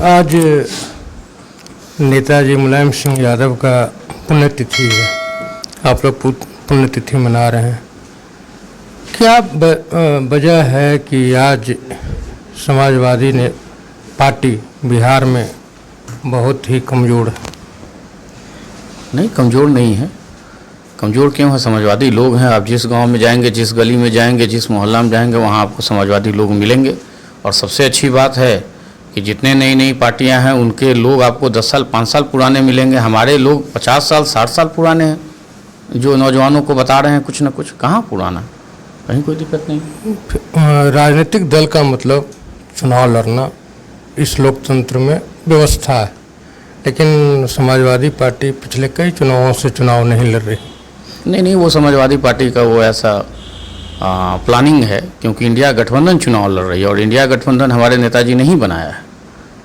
आज नेताजी मुलायम सिंह यादव का पुण्यतिथि है। आप लोग पुण्यतिथि मना रहे हैं। क्या वजह है कि आज समाजवादी ने पार्टी बिहार में बहुत ही कमज़ोर है? नहीं, कमज़ोर नहीं है। कमज़ोर क्यों है? समाजवादी लोग हैं। आप जिस गांव में जाएंगे, जिस गली में जाएंगे, जिस मोहल्ला में जाएंगे, वहां आपको समाजवादी लोग मिलेंगे। और सबसे अच्छी बात है कि जितने नई नई पार्टियां हैं उनके लोग आपको 10 साल 5 साल पुराने मिलेंगे। हमारे लोग 50 साल 60 साल पुराने हैं, जो नौजवानों को बता रहे हैं कुछ ना कुछ। कहाँ पुराना? कहीं कोई दिक्कत नहीं। राजनीतिक दल का मतलब चुनाव लड़ना इस लोकतंत्र में व्यवस्था है, लेकिन समाजवादी पार्टी पिछले कई चुनावों से चुनाव नहीं लड़ रही। नहीं, वो समाजवादी पार्टी का वो ऐसा प्लानिंग है, क्योंकि इंडिया गठबंधन चुनाव लड़ रही है और इंडिया गठबंधन हमारे नेताजी नहीं बनाया है।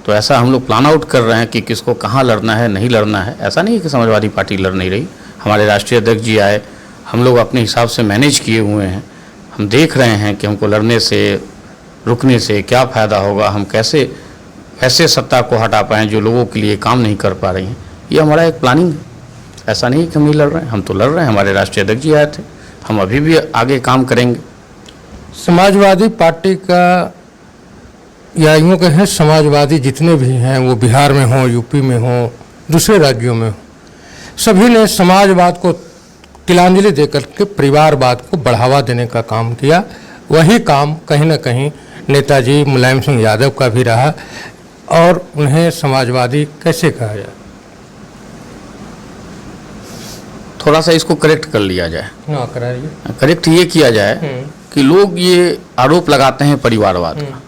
तो ऐसा हम लोग प्लान आउट कर रहे हैं कि किसको कहाँ लड़ना है, नहीं लड़ना है। ऐसा नहीं है कि समाजवादी पार्टी लड़ नहीं रही। हमारे राष्ट्रीय अध्यक्ष जी आए, हम लोग अपने हिसाब से मैनेज किए हुए हैं। हम देख रहे हैं कि हमको लड़ने से, रुकने से क्या फ़ायदा होगा, हम कैसे ऐसे सत्ता को हटा पाएँ जो लोगों के लिए काम नहीं कर पा रही हैं। ये हमारा एक प्लानिंग है। ऐसा नहीं कि हम नहीं लड़ रहे हैं, हम तो लड़ रहे हैं। हमारे राष्ट्रीय अध्यक्ष जी आए थे, हम अभी भी आगे काम करेंगे। समाजवादी पार्टी का, या यूँ कहें समाजवादी जितने भी हैं, वो बिहार में हों, यूपी में हों, दूसरे राज्यों में हों, सभी ने समाजवाद को तिलांजलि देकर के परिवारवाद को बढ़ावा देने का काम किया। वही काम कहीं ना कहीं नेताजी मुलायम सिंह यादव का भी रहा। और उन्हें समाजवादी कैसे कहा जाए? थोड़ा सा इसको करेक्ट कर लिया जाए। हाँ, कराइए। करेक्ट ये किया जाए कि लोग ये आरोप लगाते हैं परिवारवाद का।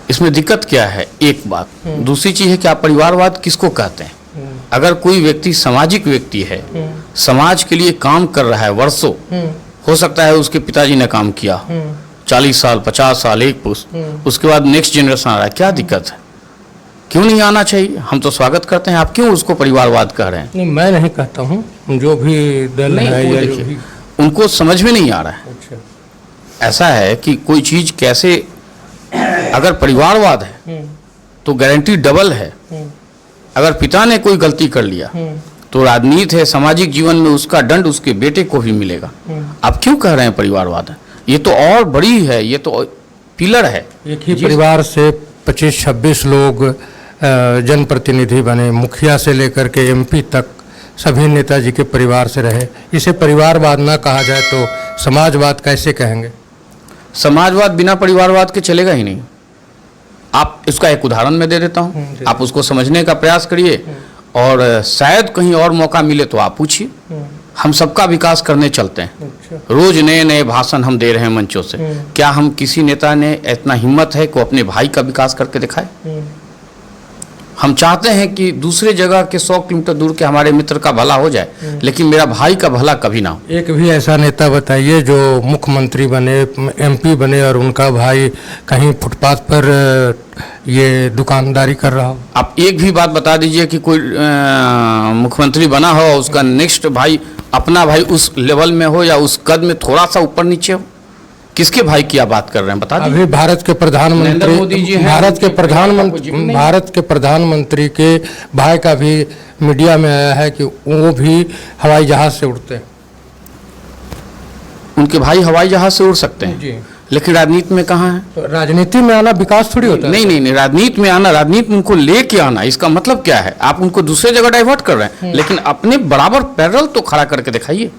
इसमें दिक्कत क्या है? एक बात। दूसरी चीज़ है कि आप परिवारवाद किसको कहते हैं? अगर कोई व्यक्ति सामाजिक व्यक्ति है, समाज के लिए काम कर रहा है वर्षों, हो सकता है उसके पिताजी ने काम किया 40 साल 50 साल, एक पुश्त, उसके बाद नेक्स्ट जनरेशन आ रहा है, क्या दिक्कत है? क्यों नहीं आना चाहिए? हम तो स्वागत करते हैं। आप क्यों उसको परिवारवाद कह रहे हैं? नहीं, मैं नहीं कहता हूँ। जो भी दल है या जो भी, उनको समझ में नहीं आ रहा है। अच्छा। ऐसा है कि कोई चीज़ कैसे, अगर परिवारवाद है तो गारंटी डबल है। अगर पिता ने कोई गलती कर लिया तो राजनीति है, सामाजिक जीवन में उसका दंड उसके बेटे को भी मिलेगा। आप क्यों कह रहे हैं परिवारवाद है? ये तो और बड़ी है, ये तो पिलर है। एक ही परिवार से 25-26 लोग जनप्रतिनिधि बने, मुखिया से लेकर के एमपी तक सभी नेताजी के परिवार से रहे। इसे परिवारवाद ना कहा जाए तो समाजवाद कैसे कहेंगे? समाजवाद बिना परिवारवाद के चलेगा ही नहीं। आप इसका एक उदाहरण मैं दे देता हूँ, आप उसको समझने का प्रयास करिए और शायद कहीं और मौका मिले तो आप पूछिए। हम सबका विकास करने चलते हैं। रोज नए नए भाषण हम दे रहे हैं मंचों से। क्या हम किसी नेता ने इतना हिम्मत है कि अपने भाई का विकास करके दिखाए? हम चाहते हैं कि दूसरे जगह के 100 किलोमीटर दूर के हमारे मित्र का भला हो जाए, लेकिन मेरा भाई का भला कभी ना हो। एक भी ऐसा नेता बताइए जो मुख्यमंत्री बने, एमपी बने और उनका भाई कहीं फुटपाथ पर ये दुकानदारी कर रहा हो। आप एक भी बात बता दीजिए कि कोई मुख्यमंत्री बना हो, उसका नेक्स्ट भाई, अपना भाई उस लेवल में हो या उस कद में थोड़ा सा ऊपर नीचे हो। किसके भाई की आप बात कर रहे हैं? बता दीजिए। अभी भारत के प्रधानमंत्री, भारत के प्रधानमंत्री के भाई का भी मीडिया में आया है कि वो भी हवाई जहाज से उड़ते हैं। उनके भाई हवाई जहाज से उड़ सकते हैं जी, लेकिन राजनीति में कहाँ है? तो राजनीति में आना विकास थोड़ी होता है। नहीं, राजनीति में आना, राजनीति में उनको लेके आना, इसका मतलब क्या है? आप उनको दूसरे जगह डाइवर्ट कर रहे हैं, लेकिन अपने बराबर पैरेलल तो खड़ा करके दिखाइए।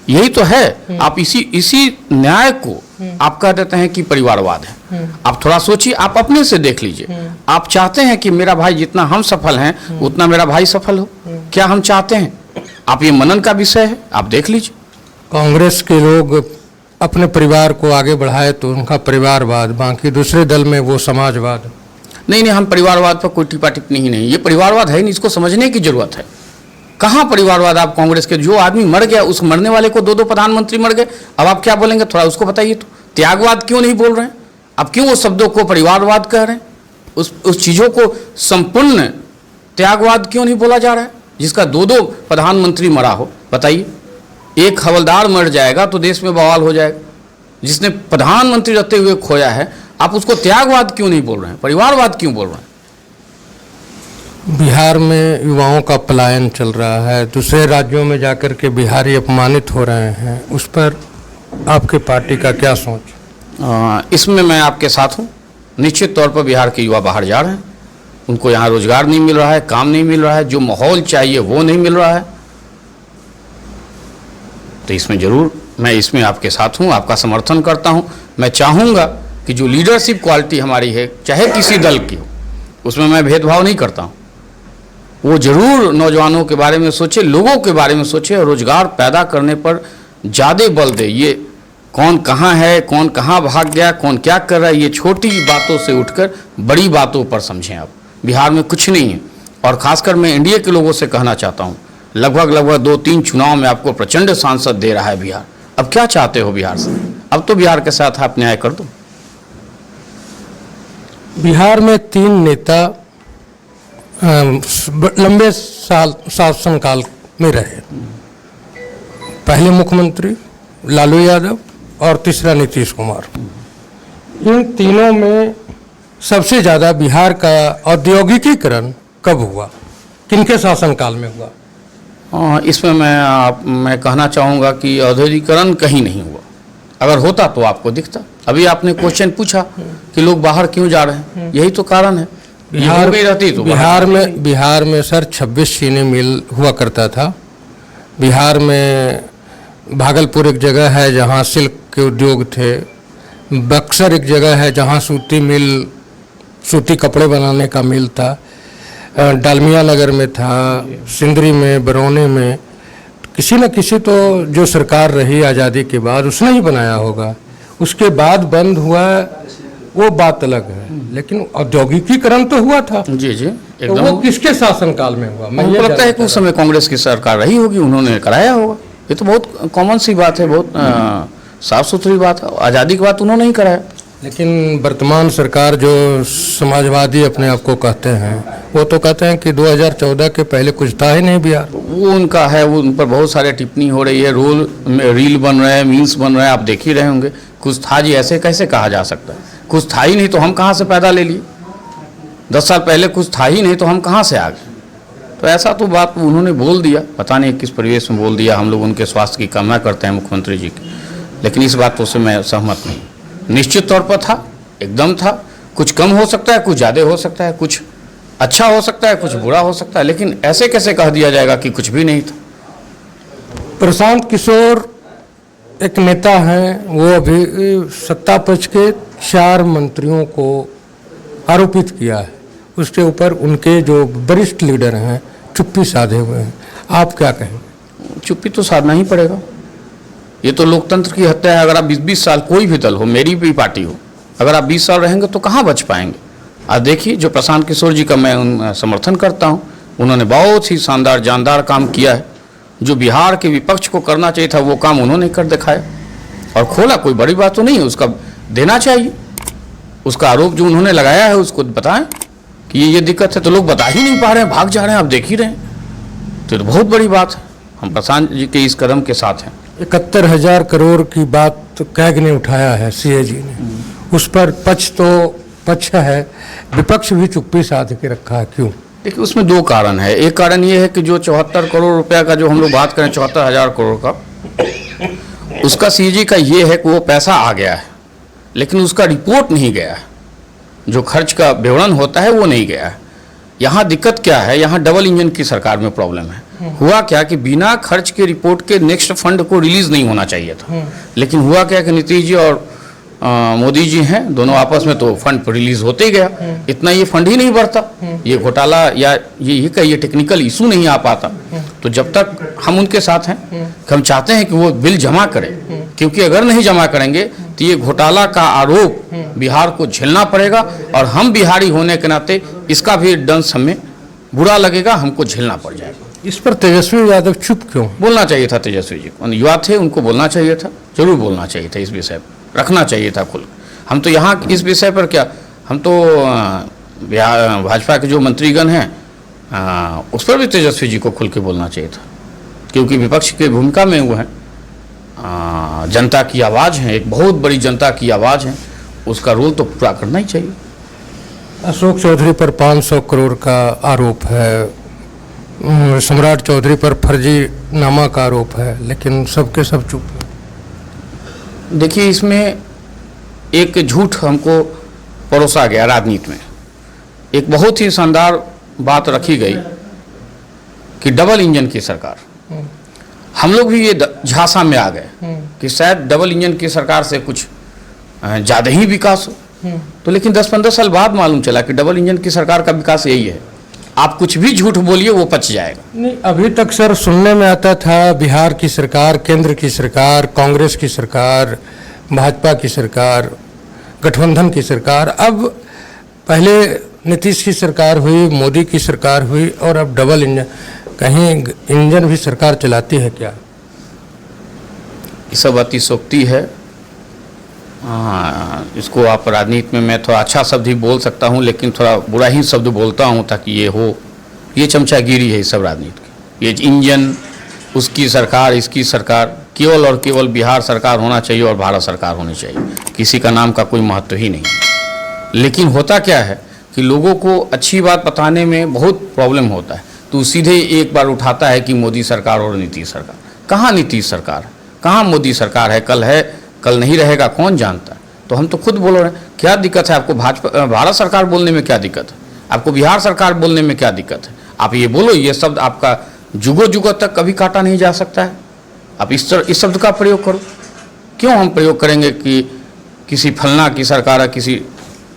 यही तो है। आप इसी न्याय को आप कह देते हैं कि परिवारवाद है। आप थोड़ा सोचिए, आप अपने से देख लीजिए। आप चाहते हैं कि मेरा भाई जितना हम सफल हैं उतना मेरा भाई सफल हो? क्या हम चाहते हैं? आप ये मनन का विषय है, आप देख लीजिए। कांग्रेस के लोग अपने परिवार को आगे बढ़ाए तो उनका परिवारवाद, बाकी दूसरे दल में वो समाजवाद। नहीं, हम परिवारवाद पर कोई टिप्पणी टिप्पणी ही नहीं। ये परिवारवाद है नहीं, इसको समझने की जरूरत है। कहाँ परिवारवाद? आप कांग्रेस के, जो आदमी मर गया उस मरने वाले को 2-2 प्रधानमंत्री मर गए, अब आप क्या बोलेंगे? थोड़ा उसको बताइए। तो त्यागवाद क्यों नहीं बोल रहे हैं? अब क्यों वो शब्दों को परिवारवाद कह रहे हैं? उस चीज़ों को संपूर्ण त्यागवाद क्यों नहीं बोला जा रहा है, जिसका 2-2 प्रधानमंत्री मरा हो? बताइए। एक हवलदार मर जाएगा तो देश में बवाल हो जाएगा। जिसने प्रधानमंत्री रहते हुए खोया है, आप उसको त्यागवाद क्यों नहीं बोल रहे हैं, परिवारवाद क्यों बोल रहे हैं? बिहार में युवाओं का पलायन चल रहा है, दूसरे राज्यों में जाकर के बिहारी अपमानित हो रहे हैं, उस पर आपकी पार्टी का क्या सोच? इसमें मैं आपके साथ हूँ। निश्चित तौर पर बिहार के युवा बाहर जा रहे हैं, उनको यहाँ रोजगार नहीं मिल रहा है, काम नहीं मिल रहा है, जो माहौल चाहिए वो नहीं मिल रहा है। तो इसमें जरूर मैं इसमें आपके साथ हूँ, आपका समर्थन करता हूँ। मैं चाहूँगा कि जो लीडरशिप क्वालिटी हमारी है, चाहे किसी दल की हो, उसमें मैं भेदभाव नहीं करता हूँ, वो जरूर नौजवानों के बारे में सोचे, लोगों के बारे में सोचे और रोजगार पैदा करने पर ज़्यादा बल दे। ये कौन कहाँ है, कौन कहाँ भाग गया, कौन क्या कर रहा है, ये छोटी बातों से उठकर बड़ी बातों पर समझें। आप बिहार में कुछ नहीं है, और ख़ासकर मैं एनडीए के लोगों से कहना चाहता हूँ, लगभग 2-3 चुनाव में आपको प्रचंड सांसद दे रहा है बिहार। अब क्या चाहते हो बिहार से? अब तो बिहार के साथ आप न्याय कर दो। बिहार में 3 नेता लंबे साल शासनकाल में रहे। पहले मुख्यमंत्री लालू यादव और तीसरा नीतीश कुमार। इन तीनों में सबसे ज़्यादा बिहार का औद्योगिकीकरण कब हुआ, किनके शासनकाल में हुआ? इसमें मैं कहना चाहूँगा कि औद्योगिकीकरण कहीं नहीं हुआ। अगर होता तो आपको दिखता। अभी आपने क्वेश्चन पूछा कि लोग बाहर क्यों जा रहे हैं, यही तो कारण है। बिहार में सर 26 चीनी मिल हुआ करता था। बिहार में भागलपुर एक जगह है जहाँ सिल्क के उद्योग थे, बक्सर एक जगह है जहाँ सूती कपड़े बनाने का मिल था, डालमिया नगर में था, सिंदरी में, बरौनी में। किसी न किसी तो जो सरकार रही आज़ादी के बाद उसने ही बनाया होगा। उसके बाद बंद हुआ वो बात अलग है, लेकिन औद्योगिकीकरण तो हुआ था। जी जी, तो वो किसके शासनकाल में हुआ? मुझे लगता है कि उस समय कांग्रेस की सरकार रही होगी, उन्होंने कराया होगा। ये तो बहुत कॉमन सी बात है, बहुत साफ सुथरी बात है। आज़ादी के बाद उन्होंने ही कराया। लेकिन वर्तमान सरकार जो समाजवादी अपने आप को कहते हैं, वो तो कहते हैं कि 2014 के पहले कुछ था ही नहीं बिहार। वो उनका है, वो उन पर बहुत सारे टिप्पणी हो रही है, रील बन रहे हैं, मीम्स बन रहे हैं, आप देख ही रहे होंगे। कुछ था जी, ऐसे कैसे कहा जा सकता है? कुछ था ही नहीं तो हम कहाँ से पैदा ले लिए? 10 साल पहले कुछ था ही नहीं तो हम कहाँ से आ गए? तो ऐसा तो बात उन्होंने बोल दिया, पता नहीं किस परिवेश में बोल दिया। हम लोग उनके स्वास्थ्य की कामना करते हैं मुख्यमंत्री जी की, लेकिन इस बातों से मैं सहमत नहीं। निश्चित तौर पर था, एकदम था। कुछ कम हो सकता है, कुछ ज़्यादा हो सकता है, कुछ अच्छा हो सकता है, कुछ बुरा हो सकता है, लेकिन ऐसे कैसे कह दिया जाएगा कि कुछ भी नहीं था? प्रशांत किशोर एक नेता हैं, वो अभी सत्ता पक्ष के 4 मंत्रियों को आरोपित किया है। उसके ऊपर उनके जो वरिष्ठ लीडर हैं चुप्पी साधे हुए हैं। आप क्या कहेंगे? चुप्पी तो साधना ही पड़ेगा। ये तो लोकतंत्र की हत्या है। अगर आप 20-20 साल, कोई भी दल हो, मेरी भी पार्टी हो, अगर आप 20 साल रहेंगे तो कहाँ बच पाएंगे? आज देखिए, जो प्रशांत किशोर जी का मैं समर्थन करता हूँ, उन्होंने बहुत ही शानदार जानदार काम किया है। जो बिहार के विपक्ष को करना चाहिए था वो काम उन्होंने कर दिखाया और खोला। कोई बड़ी बात तो नहीं है, उसका देना चाहिए। उसका आरोप जो उन्होंने लगाया है उसको बताएं कि ये दिक्कत है, तो लोग बता ही नहीं पा रहे हैं, भाग जा रहे हैं, आप देख ही रहे हैं। तो बहुत बड़ी बात है। हम प्रशांत जी के इस कदम के साथ हैं। 71,000 करोड़ की बात तो कैग ने उठाया है, सीए जी ने। उस पर पक्ष है, विपक्ष भी चुप्पी साध के रखा है। क्यों? देखिए, उसमें 2 कारण है। एक कारण ये है कि जो 74 करोड़ रुपया का जो हम लोग बात करें, 74,000 करोड़ का, उसका सीजी का ये है कि वो पैसा आ गया है, लेकिन उसका रिपोर्ट नहीं गया है। जो खर्च का विवरण होता है वो नहीं गया है। यहाँ दिक्कत क्या है? यहाँ डबल इंजन की सरकार में प्रॉब्लम है। हुआ क्या कि बिना खर्च के रिपोर्ट के नेक्स्ट फंड को रिलीज नहीं होना चाहिए था, लेकिन हुआ क्या कि नीतीश जी और मोदी जी हैं दोनों आपस में, तो फंड रिलीज होते ही गया। इतना ये फंड ही नहीं बढ़ता, ये घोटाला या ये टेक्निकल इशू नहीं आ पाता। तो जब तक हम उनके साथ हैं, हम चाहते हैं कि वो बिल जमा करें, क्योंकि अगर नहीं जमा करेंगे तो ये घोटाला का आरोप बिहार को झेलना पड़ेगा, और हम बिहारी होने के नाते इसका भी दंश हमें बुरा लगेगा, हमको झेलना पड़ जाएगा। इस पर तेजस्वी यादव चुप क्यों? बोलना चाहिए था तेजस्वी जी को, युवा थे, उनको बोलना चाहिए था, जरूर बोलना चाहिए था। इस विषय पर रखना चाहिए था खुल। हम तो यहाँ इस विषय पर क्या, हम तो भाजपा के जो मंत्रीगण हैं उस पर भी तेजस्वी जी को खुल के बोलना चाहिए था, क्योंकि विपक्ष की भूमिका में वो हैं, जनता की आवाज़ है, एक बहुत बड़ी जनता की आवाज़ है। उसका रोल तो पूरा करना ही चाहिए। अशोक चौधरी पर 500 करोड़ का आरोप है, सम्राट चौधरी पर फर्जी नामा का आरोप है, लेकिन सबके सब चुप हैं। देखिए, इसमें एक झूठ हमको परोसा गया राजनीति में। एक बहुत ही शानदार बात रखी गई कि डबल इंजन की सरकार। हम लोग भी ये झांसा में आ गए कि शायद डबल इंजन की सरकार से कुछ ज़्यादा ही विकास हो। तो लेकिन 10-15 साल बाद मालूम चला कि डबल इंजन की सरकार का विकास यही है। आप कुछ भी झूठ बोलिए वो पच जाएगा। नहीं, अभी तक सर सुनने में आता था बिहार की सरकार, केंद्र की सरकार, कांग्रेस की सरकार, भाजपा की सरकार, गठबंधन की सरकार। अब पहले नीतीश की सरकार हुई, मोदी की सरकार हुई, और अब डबल इंजन। कहीं इंजन भी सरकार चलाती है क्या? ये सब अतिशोक्ति है। इसको आप राजनीति में, मैं थोड़ा अच्छा शब्द ही बोल सकता हूँ, लेकिन थोड़ा बुरा ही शब्द बोलता हूँ ताकि ये हो। ये चमचागिरी है ये सब राजनीति की। ये इंजन, उसकी सरकार, इसकी सरकार, केवल और केवल बिहार सरकार होना चाहिए और भारत सरकार होनी चाहिए। किसी का नाम का कोई महत्व ही नहीं। लेकिन होता क्या है कि लोगों को अच्छी बात बताने में बहुत प्रॉब्लम होता है, तो सीधे एक बार उठाता है कि मोदी सरकार और नीतीश सरकार। कहाँ नीतीश सरकार है, कहाँ मोदी सरकार है? कल है, कल नहीं रहेगा, कौन जानता है। तो हम तो खुद बोल रहे हैं। क्या दिक्कत है आपको भारत सरकार बोलने में? क्या दिक्कत है आपको बिहार सरकार बोलने में? क्या दिक्कत है? आप ये बोलो। ये शब्द आपका जुगों जुगों तक कभी काटा नहीं जा सकता है। आप इस शब्द का प्रयोग करो। क्यों हम प्रयोग करेंगे कि किसी फलना की सरकार है, किसी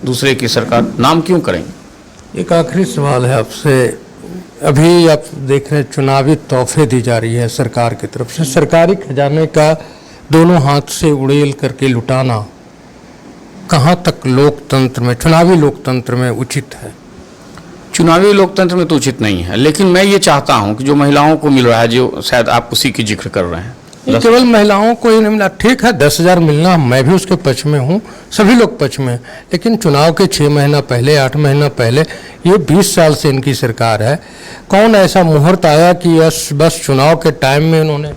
दूसरे की सरकार? नाम क्यों करेंगे? एक आखिरी सवाल है आपसे। अभी आप देख रहे हैं चुनावी तोहफे दी जा रही है सरकार की तरफ से। सरकारी खजाने का दोनों हाथ से उड़ेल करके लुटाना कहाँ तक लोकतंत्र में, चुनावी लोकतंत्र में उचित है? चुनावी लोकतंत्र में तो उचित नहीं है। लेकिन मैं ये चाहता हूं कि जो महिलाओं को मिल रहा है, जो शायद आप उसी की जिक्र कर रहे हैं, केवल महिलाओं को ही नहीं मिला। ठीक है, 10,000 मिलना, मैं भी उसके पक्ष में हूँ, सभी लोग पक्ष में। लेकिन चुनाव के 6 महीना पहले, 8 महीना पहले, ये 20 साल से इनकी सरकार है। कौन ऐसा मुहूर्त आया कि बस चुनाव के टाइम में उन्होंने?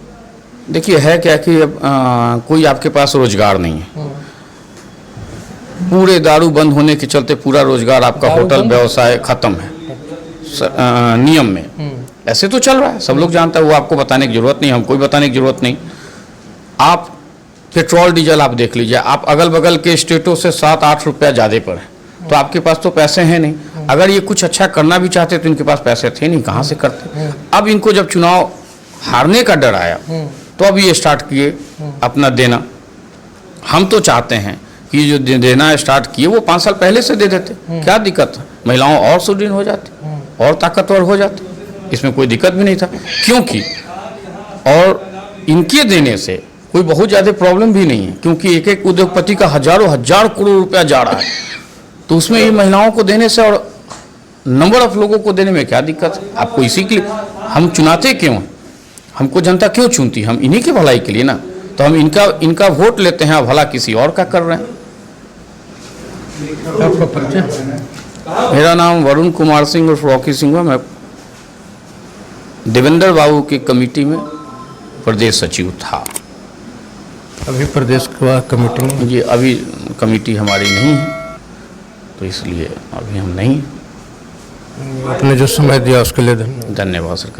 देखिए, है क्या कि अब कोई आपके पास रोजगार नहीं है। पूरे दारू बंद होने के चलते पूरा रोजगार आपका होटल व्यवसाय खत्म है नियम में। ऐसे तो चल रहा है, सब लोग जानता है, वो आपको बताने की जरूरत नहीं, हमको भी बताने की जरूरत नहीं। आप पेट्रोल डीजल आप देख लीजिए, आप अगल बगल के स्टेटों से 7-8 रुपया ज़्यादा पर है। तो आपके पास तो पैसे हैं नहीं। अगर ये कुछ अच्छा करना भी चाहते तो इनके पास पैसे थे नहीं, कहाँ से करते? अब इनको जब चुनाव हारने का डर आया तो अब ये स्टार्ट किए अपना देना। हम तो चाहते हैं कि जो देना स्टार्ट किए वो 5 साल पहले से दे देते। क्या दिक्कत है? महिलाओं और सुदृढ़ हो जाती, और ताकतवर हो जाती, इसमें कोई दिक्कत भी नहीं था। क्योंकि और इनके देने से कोई बहुत ज़्यादा प्रॉब्लम भी नहीं है, क्योंकि एक एक उद्योगपति का हजारों हजार करोड़ रुपया जा रहा है। तो उसमें ये महिलाओं को देने से और नंबर ऑफ लोगों को देने में क्या दिक्कत है? आपको इसी के लिए हम चुनाते क्यों हैं? हमको जनता क्यों चुनती है? हम इन्हीं की भलाई के लिए ना। तो हम इनका वोट लेते हैं, भला किसी और का कर रहे हैं। आपका परिचय? मेरा नाम वरुण कुमार सिंह और रॉकी सिंह है। मैं देवेंद्र बाबू की कमेटी में प्रदेश सचिव था। अभी प्रदेश कमेटी में? जी, अभी कमेटी हमारी नहीं है, तो इसलिए अभी हम नहीं। आपने जो समय दिया उसके लिए धन्यवाद। धन्यवाद सरकार।